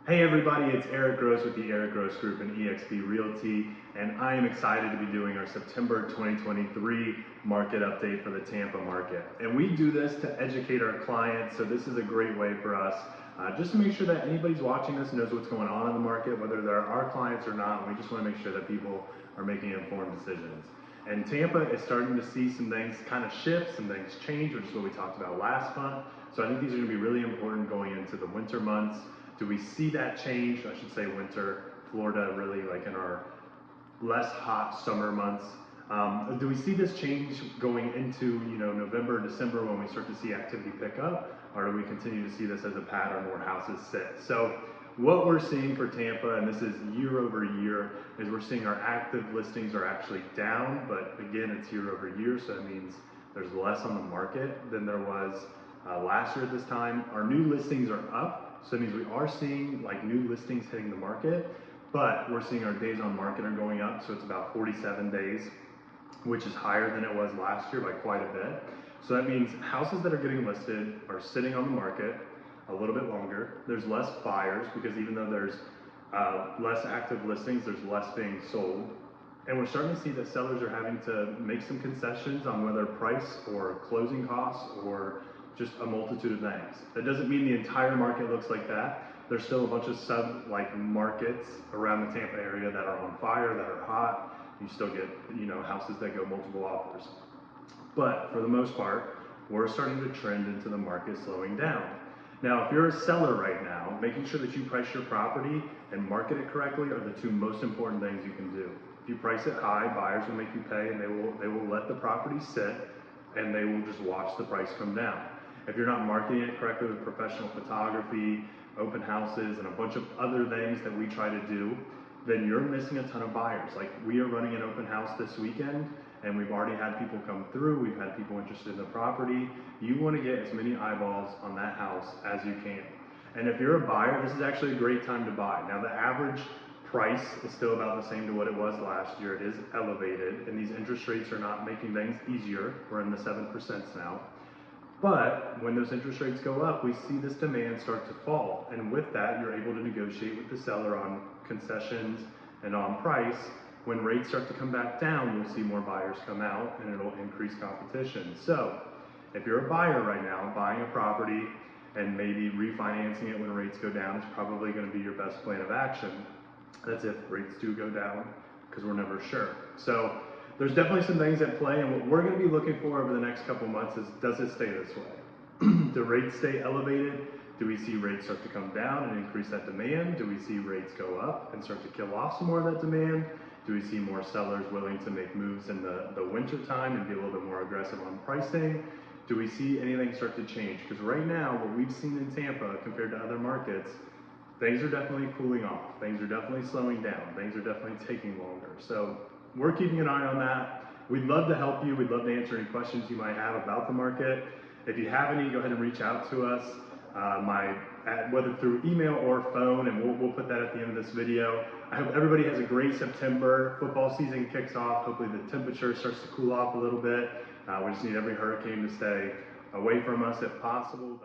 Hey everybody, it's Eric Gross with the Eric Gross Group and eXp Realty, and I am excited to be doing our September 2023 market update for the Tampa market. And we do this to educate our clients, so this is a great way for us just to make sure that anybody's watching this knows what's going on in the market, whether they're our clients or not. We just want to make sure that people are making informed decisions. And Tampa is starting to see some things kind of shift, some things change, which is what we talked about last month. So I think these are going to be really important going into the winter months. Do we see that change? I should say winter, Florida really like in our less hot summer months. Do we see this change going into November, December when we start to see activity pick up? Or do we continue to see this as a pattern where houses sit? So what we're seeing for Tampa, and this is year over year, is we're seeing our active listings are actually down, but again, it's year over year, so that means there's less on the market than there was last year at this time. Our new listings are up. So that means we are seeing like new listings hitting the market, but we're seeing our days on market are going up. So it's about 47 days, which is higher than it was last year by quite a bit. So that means houses that are getting listed are sitting on the market a little bit longer. There's less buyers because even though there's less active listings, there's less being sold. And we're starting to see that sellers are having to make some concessions on whether price or closing costs or just a multitude of things. That doesn't mean the entire market looks like that. There's still a bunch of markets around the Tampa area that are on fire, that are hot. You still get houses that go multiple offers. But for the most part, we're starting to trend into the market slowing down. Now, if you're a seller right now, making sure that you price your property and market it correctly are the two most important things you can do. If you price it high, buyers will make you pay and they will let the property sit and they will just watch the price come down. If you're not marketing it correctly with professional photography, open houses, and a bunch of other things that we try to do, then you're missing a ton of buyers. Like we are running an open house this weekend and we've already had people come through, we've had people interested in the property. You want to get as many eyeballs on that house as you can. And if you're a buyer, this is actually a great time to buy. Now the average price is still about the same to what it was last year. It is elevated and these interest rates are not making things easier. We're in the 7% now. But when those interest rates go up, we see this demand start to fall. And with that, you're able to negotiate with the seller on concessions and on price. When rates start to come back down, you'll see more buyers come out and it'll increase competition. So if you're a buyer right now, buying a property and maybe refinancing it when rates go down is probably going to be your best plan of action. That's if rates do go down, because we're never sure. So there's definitely some things at play, and what we're going to be looking for over the next couple months is, does it stay this way? Do rates stay elevated? Do we see rates start to come down and increase that demand? Do we see rates go up and start to kill off some more of that demand? Do we see more sellers willing to make moves in the winter time and be a little bit more aggressive on pricing? Do we see anything start to change? Because right now, what we've seen in Tampa compared to other markets, things are definitely cooling off. Things are definitely slowing down. Things are definitely taking longer. So we're keeping an eye on that. We'd love to help you. We'd love to answer any questions you might have about the market. If you have any, go ahead and reach out to us, whether through email or phone, and we'll put that at the end of this video. I hope everybody has a great September. Football season kicks off. Hopefully the temperature starts to cool off a little bit. We just need every hurricane to stay away from us if possible.